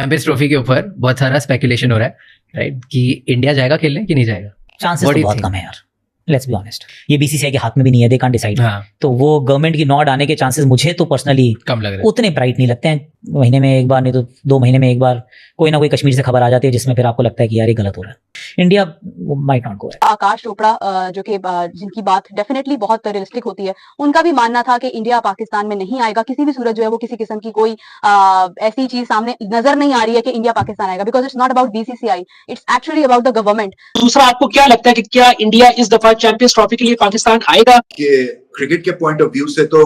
Champions trophy के ऊपर बहुत सारा स्पेकुलेशन हो रहा है, राइट, कि इंडिया जाएगा खेलने कि नहीं जाएगा। चांसेस तो बहुत कम है यार, लेट्स बी ऑनेस्ट। ये बीसीसीआई के हाथ में भी नहीं है, दे कांट डिसाइड। तो वो गवर्नमेंट की नॉट आने के चांसेस मुझे तो पर्सनली कम लग रहा है, उतने ब्राइट नहीं लगते हैं। महीने में एक बार, नहीं तो 2 महीने में एक बार कोई ना कोई कश्मीर से खबर आ जाती है जिसमें फिर आपको लगता है कि यार ये गलत हो रहा है। India might not go. Aakash Chopra जो कि जिनकी बात डेफिनेटली बहुत रियलिस्टिक होती है, उनका भी मानना था कि इंडिया पाकिस्तान में नहीं आएगा किसी भी सूरत जो है वो किसी किस्म की कोई ऐसी चीज सामने नजर नहीं आ रही है कि इंडिया पाकिस्तान आएगा, because it's not about BCCI, it's actually about the government. दूसरा, आपको क्या लगता है कि क्या इंडिया इस दफा चैंपियंस ट्रॉफी के लिए पाकिस्तान आएगा? कि क्रिकेट के पॉइंट ऑफ व्यू से तो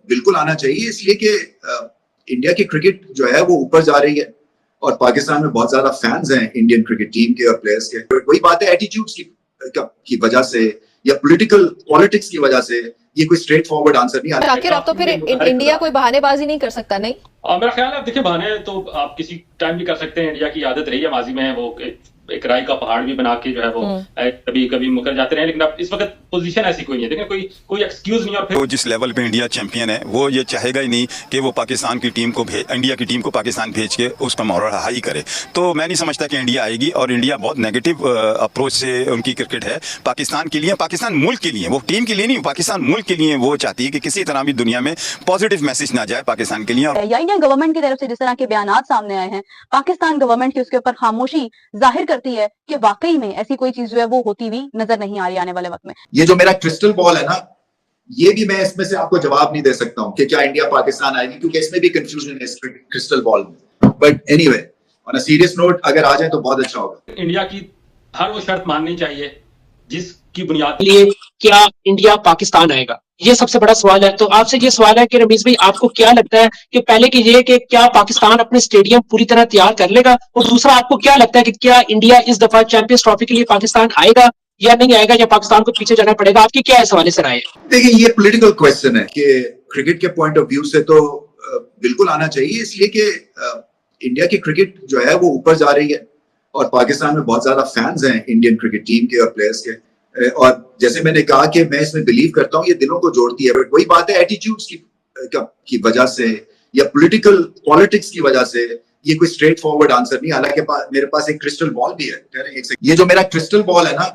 बिल्कुल आना चाहिए, इसलिए कि इंडिया की क्रिकेट जो है वो ऊपर जा रही है और पाकिस्तान में बहुत ज्यादा फैंस हैं इंडियन क्रिकेट टीम के और प्लेयर्स के। वही बात है, एटीट्यूड्स की वजह से या पॉलिटिक्स की वजह से ये कोई स्ट्रेट फॉरवर्ड आंसर नहीं आता। आखिर अब तो फिर इंडिया कोई बहानेबाजी नहीं कर सकता, नहीं? मेरा ख्याल है, देखिए बहाने तो आप किसी टाइम भी कर सकते हैं। इंडिया की आदत रही है माजी में, वो एक राय का पहाड़ भी बना के जो है वो कभी कभी मुकर जाते रहे, लेकिन अब इस वक्त पोजीशन ऐसी कोई नहीं है। देखिए कोई एक्सक्यूज नहीं। और फिर तो जिस लेवल पे इंडिया चैंपियन है वो ये चाहेगा ही नहीं कि वो पाकिस्तान की टीम को इंडिया की टीम को पाकिस्तान भेज के उसका मोरल हाई करे। तो मैं नहीं समझता कि इंडिया आएगी, और इंडिया बहुत नेगेटिव अप्रोच से उनकी क्रिकेट है पाकिस्तान के लिए, पाकिस्तान मुल्क के लिए, वो टीम के लिए नहीं, पाकिस्तान मुल्क के लिए। वो चाहती है कि किसी तरह भी दुनिया में पॉजिटिव मैसेज ना जाए पाकिस्तान के लिए। और इंडियन गवर्नमेंट की तरफ से जिस तरह के बयान सामने आए हैं, पाकिस्तान गवर्नमेंट की उसके ऊपर खामोशी जाहिर करती है कि वाकई में ऐसी कोई चीज जो है वो होती हुई नजर नहीं आ रही आने वाले वक्त में। ये जो मेरा क्रिस्टल बॉल है ना, ये भी मैं इसमें से आपको जवाब नहीं दे सकता हूं कि क्या इंडिया पाकिस्तान आएगी, क्योंकि इसमें भी कंफ्यूजन है इस क्रिस्टल बॉल में। But anyway, on a serious note, अगर आ जाए तो बहुत अच्छा होगा। इंडिया की हर वो शर्त माननी चाहिए जिसकी बुनियाद लिए क्या इंडिया पाकिस्तान आएगा, ये सबसे बड़ा सवाल है। तो आपसे ये सवाल है कि रमीज भाई, आपको क्या लगता है कि पहले की ये कि क्या पाकिस्तान अपने स्टेडियम पूरी तरह तैयार कर लेगा, और दूसरा, आपको क्या लगता है कि क्या इंडिया इस दफा चैंपियंस ट्रॉफी के लिए पाकिस्तान आएगा या नहीं आएगा, या पाकिस्तान को पीछे जाना पड़ेगा? आपकी क्या इस हवाले से राय है? देखिए, ये पॉलिटिकल क्वेश्चन है कि क्रिकेट के पॉइंट ऑफ व्यू से तो बिल्कुल आना चाहिए, इसलिए कि इंडिया की क्रिकेट जो है वो ऊपर जा रही है और पाकिस्तान में बहुत ज्यादा फैंस हैं इंडियन क्रिकेट टीम के और प्लेयर्स के। और जैसे मैंने कहा कि मैं इसमें बिलीव करता हूँ, ये दिलों को जोड़ती है। बट वही बात है, एटीट्यूड्स की वजह से या पॉलिटिक्स की वजह से ये कोई स्ट्रेट फॉरवर्ड आंसर नहीं। हालांकि मेरे पास एक क्रिस्टल बॉल भी है। ये जो मेरा क्रिस्टल बॉल है ना,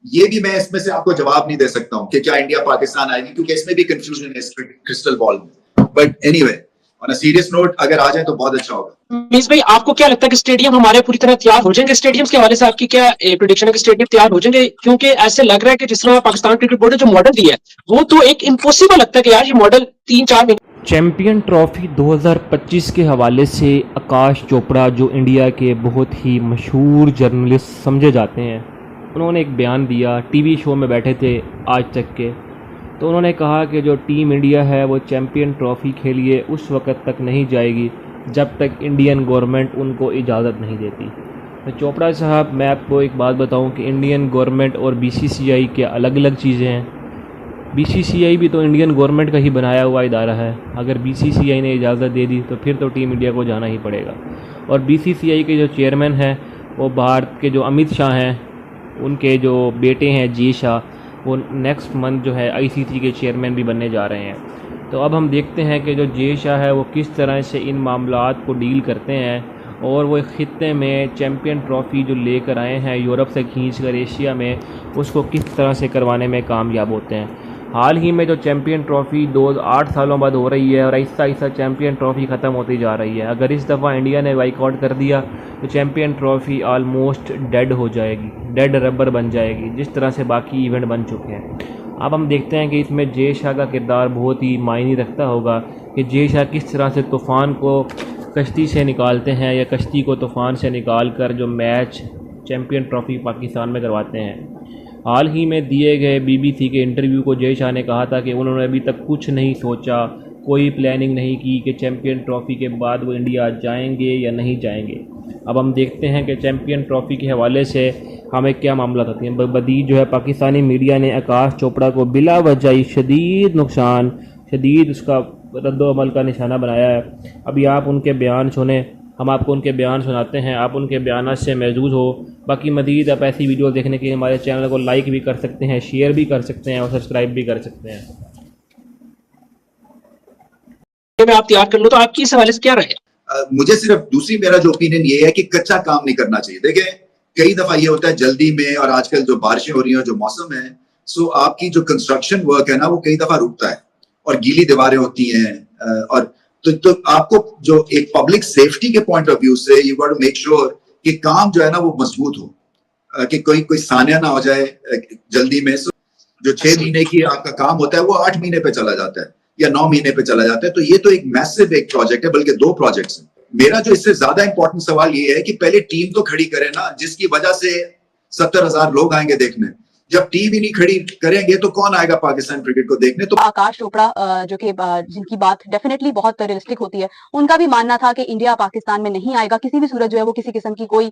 ये भी मैं इसमें से आपको जवाब नहीं दे सकता हूँ कि क्या इंडिया पाकिस्तान आएगी, क्योंकि इसमें भी कंफ्यूजन है इस क्रिस्टल बॉल में। But anyway, on a serious note, अगर आ जाए तो बहुत अच्छा होगा। मीस भाई, आपको क्या लगता है कि स्टेडियम हमारे पूरी तरह तैयार हो जाएंगे? स्टेडियम के हवाले से आपकी क्या प्रेडिक्शन है कि स्टेडियम तैयार हो जाएंगे? क्योंकि ऐसे लग रहा है कि जिस तरह पाकिस्तान क्रिकेट बोर्ड ने जो मॉडल दिया है वो तो एक इम्पॉसिबल लगता है कि यार ये मॉडल 3-4 महीने। चैंपियन ट्रॉफी 2025 के हवाले से आकाश चोपड़ा, जो इंडिया के बहुत ही मशहूर जर्नलिस्ट समझे जाते हैं, उन्होंने एक बयान दिया। टीवी शो में बैठे थे आज तक के, तो उन्होंने कहा कि जो टीम इंडिया है वो चैंपियन ट्रॉफी के लिए उस वक़्त तक नहीं जाएगी जब तक इंडियन गवर्नमेंट उनको इजाज़त नहीं देती। तो चोपड़ा साहब, मैं आपको एक बात बताऊं कि इंडियन गवर्नमेंट और बीसीसीआई के अलग अलग चीज़ें हैं। बीसीसीआई भी तो इंडियन गवर्नमेंट का ही बनाया हुआ इदारा है। अगर बीसीसीआई ने इजाज़त दे दी तो फिर तो टीम इंडिया को जाना ही पड़ेगा। और बीसीसीआई के जो चेयरमैन हैं वो भारत के जो अमित शाह हैं, उनके जो बेटे हैं जे शाह, वो नेक्स्ट मंथ जो है आईसीसी के चेयरमैन भी बनने जा रहे हैं। तो अब हम देखते हैं कि जो जे शाह है वो किस तरह से इन मामलात को डील करते हैं, और वो खित्ते में चैम्पियन ट्रॉफ़ी जो लेकर आए हैं यूरोप से खींच कर एशिया में, उसको किस तरह से करवाने में कामयाब होते हैं। हाल ही में जो चैम्पियन ट्रॉफ़ी 8 सालों बाद हो रही है, और आहिस्ता आहिस्ता चैम्पियन ट्रॉफ़ी ख़त्म होती जा रही है। अगर इस दफ़ा इंडिया ने बाइकआउट कर दिया तो चैम्पियन ट्रॉफ़ी आलमोस्ट डेड हो जाएगी, डेड रबर बन जाएगी, जिस तरह से बाकी इवेंट बन चुके हैं। अब हम देखते हैं कि इसमें जे शाह का किरदार बहुत ही मायने रखता होगा कि जे शाह किस तरह से तूफ़ान को कश्ती से निकालते हैं, या कश्ती को तूफ़ान से निकाल कर जो मैच चैम्पियन ट्रॉफ़ी पाकिस्तान में करवाते हैं। हाल ही में दिए गए बीबीसी के इंटरव्यू को जे शाह ने कहा था कि उन्होंने अभी तक कुछ नहीं सोचा, कोई प्लानिंग नहीं की कि चैम्पियन ट्रॉफ़ी के बाद वो इंडिया जाएंगे या नहीं जाएंगे। अब हम देखते हैं कि चैम्पियन ट्रॉफ़ी के हवाले से हमें क्या मामला होती हैं। बदी जो है, पाकिस्तानी मीडिया ने आकाश चोपड़ा को बिला वजह शदीद नुकसान, शदीद उसका रद्दोअमल का निशाना बनाया है। अभी आप उनके बयान सुने, हम आपको उनके बयान सुनाते हैं, आप उनके बयान से महजूज हो। बाकी मज़ीद आप ऐसी वीडियो देखने के लिए हमारे चैनल को लाइक भी कर सकते हैं, शेयर भी कर सकते हैं और सब्सक्राइब भी कर सकते हैं। में आप तैयार कर लो, तो आपकी इस हवाले से क्या राय है? मुझे सिर्फ दूसरी मेरा जो ओपिनियन ये है कि कच्चा काम नहीं करना चाहिए। देखिए कई दफा ये होता है जल्दी में, और आजकल जो बारिशें हो रही हैं, जो मौसम है, सो आपकी जो कंस्ट्रक्शन वर्क है ना वो कई दफा रुकता है और गीली दीवारें होती हैं, और तो आपको जो एक पब्लिक सेफ्टी के पॉइंट ऑफ व्यू से you got to make sure कि काम जो है ना वो मजबूत हो, कि कोई सान्या ना हो जाए जल्दी में। जो 6 महीने की आपका काम होता है वो 8 महीने पे चला जाता है या 9 महीने पे चला जाता है। तो ये तो एक मैसिव एक प्रोजेक्ट है, बल्कि 2 प्रोजेक्ट्स हैं। मेरा जो इससे ज्यादा इंपॉर्टेंट सवाल ये है कि पहले टीम तो खड़ी करें ना, जिसकी वजह से 70,000 लोग आएंगे देखने। जब टीम ही नहीं खड़ी करेंगे तो कौन आएगा पाकिस्तान क्रिकेट को देखने। तो आकाश चोपड़ा जो कि जिनकी बात डेफिनेटली बहुत रियलिस्टिक होती है, उनका भी मानना था कि इंडिया पाकिस्तान में नहीं आएगा किसी भी सूरत जो है वो, किसी किस्म की कोई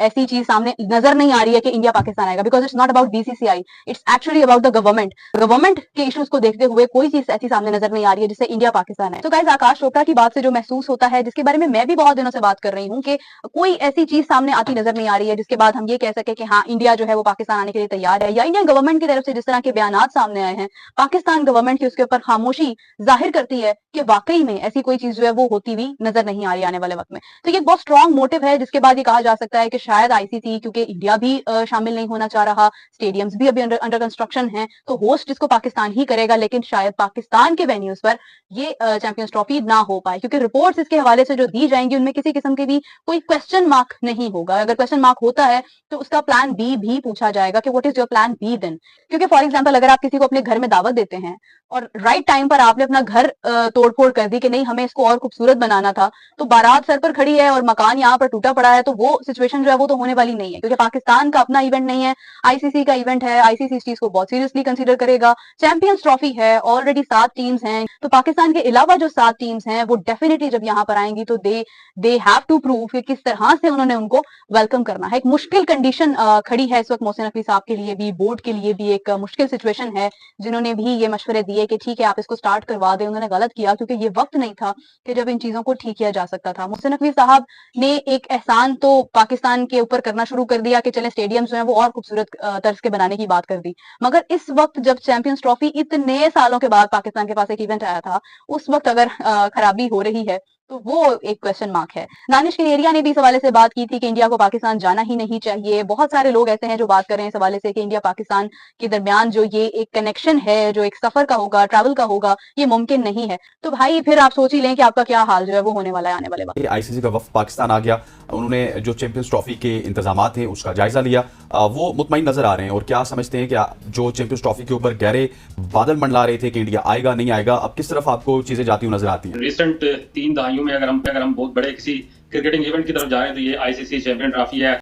ऐसी चीज सामने नजर नहीं आ रही है कि इंडिया पाकिस्तान आएगा, because it's not about BCCI, it's actually about the government के इश्यूज को देखते हुए कोई चीज ऐसी सामने नजर नहीं आ रही है जिससे इंडिया पाकिस्तान है। तो गाइस, आकाश चोपड़ा की बात से जो महसूस होता है, जिसके बारे में मैं भी बहुत दिनों से बात कर रही हूँ कि कोई ऐसी चीज सामने आती नजर नहीं आ रही है जिसके बाद हम ये कह सके कि हाँ इंडिया जो है वो पाकिस्तान आने के लिए तैयार है, या इंडियन गवर्नमेंट की तरफ से जिस तरह के बयानात सामने आए हैं, पाकिस्तान गवर्नमेंट की उसके ऊपर खामोशी जाहिर करती है कि वाकई में ऐसी कोई चीज जो है वो होती हुई नजर नहीं आ रही आने वाले वक्त में। तो ये एक बहुत स्ट्रॉन्ग मोटिव है, जिसके बाद ये कहा जा सकता है कि शायद आईसीसी, क्योंकि इंडिया भी शामिल नहीं होना चाह रहा, स्टेडियम्स भी अभी अंडर कंस्ट्रक्शन है, तो होस्ट जिसको पाकिस्तान ही करेगा, लेकिन शायद पाकिस्तान के वेन्यूज पर ये चैंपियंस ट्रॉफी ना हो पाए, क्योंकि रिपोर्ट्स इसके हवाले से जो दी जाएंगी उनमें किसी किस्म के भी कोई क्वेश्चन मार्क नहीं होगा। अगर क्वेश्चन मार्क होता है तो उसका प्लान बी भी पूछा जाएगा कि what is your plan B then. क्योंकि फॉर एग्जांपल अगर आप किसी को अपने घर में दावत देते हैं और राइट टाइम पर आपने अपना घर तोड़फोड़ कर दी कि नहीं हमें इसको और खूबसूरत बनाना था, तो बारात सर पर खड़ी है और मकान यहाँ पर टूटा पड़ा है, तो वो सिचुएशन जो है वो तो होने वाली नहीं है, क्योंकि पाकिस्तान का अपना इवेंट नहीं है, आईसीसी का इवेंट है, आईसीसी इस चीज को बहुत सीरियसली कंसीडर करेगा। चैंपियंस ट्रॉफी है, ऑलरेडी 7 टीम्स हैं, तो पाकिस्तान के अलावा जो 7 टीम्स हैं वो डेफिनेटली जब यहाँ पर आएंगी तो दे हैव टू प्रूव कि किस तरह से उन्होंने उनको वेलकम करना है। एक मुश्किल कंडीशन खड़ी है इस वक्त मोहसिन नकवी साहब के लिए भी, बोर्ड के लिए भी एक मुश्किल सिचुएशन है, जिन्होंने भी ये मशवरे दिए कि ठीक है आप इसको स्टार्ट करवा दें। उन्होंने गलत किया क्योंकि ये वक्त नहीं था कि जब इन चीजों को ठीक किया जा सकता था। मोहसिन नकवी साहब ने एक एहसान तो पाकिस्तान के ऊपर करना शुरू कर दिया कि चले स्टेडियम्स जो हैं वो और खूबसूरत तर्ज के बनाने की बात कर दी, मगर इस वक्त जब चैंपियंस ट्रॉफी इतने सालों के बाद पाकिस्तान के पास एक इवेंट आया था, उस वक्त अगर खराबी हो रही है तो वो एक क्वेश्चन मार्क है। दानिश कनेरिया ने भी इस हवाले से बात की थी कि इंडिया को पाकिस्तान जाना ही नहीं चाहिए। बहुत सारे लोग ऐसे हैं जो बात कर रहे हैं इस हवाले से कि इंडिया पाकिस्तान के दरमियान जो ये एक कनेक्शन है, जो एक सफर का होगा, ट्रैवल का होगा, ये मुमकिन नहीं है। तो भाई फिर आप सोच ही लें कि आपका क्या हाल जो है वो होने वाला है आने वाले वक्त। आईसीसी का वफ्द पाकिस्तान आ गया, उन्होंने जो चैंपियंस ट्रॉफी के इंतजाम थे उसका जायजा लिया, वो मुतमईन नजर आ रहे हैं। और क्या समझते हैं कि जो चैंपियंस ट्रॉफी के ऊपर गहरे बादल मंडला रहे थे कि इंडिया आएगा नहीं आएगा, अब किस तरफ आपको चीजें जाती हुई नजर आती हैं? रिसेंट 3 दहाइयों में अगर हम बहुत बड़े किसी क्रिकेटिंग इवेंट की तरफ जा रहे हैं तो ये आईसीसी चैंपियन ट्रॉफी है।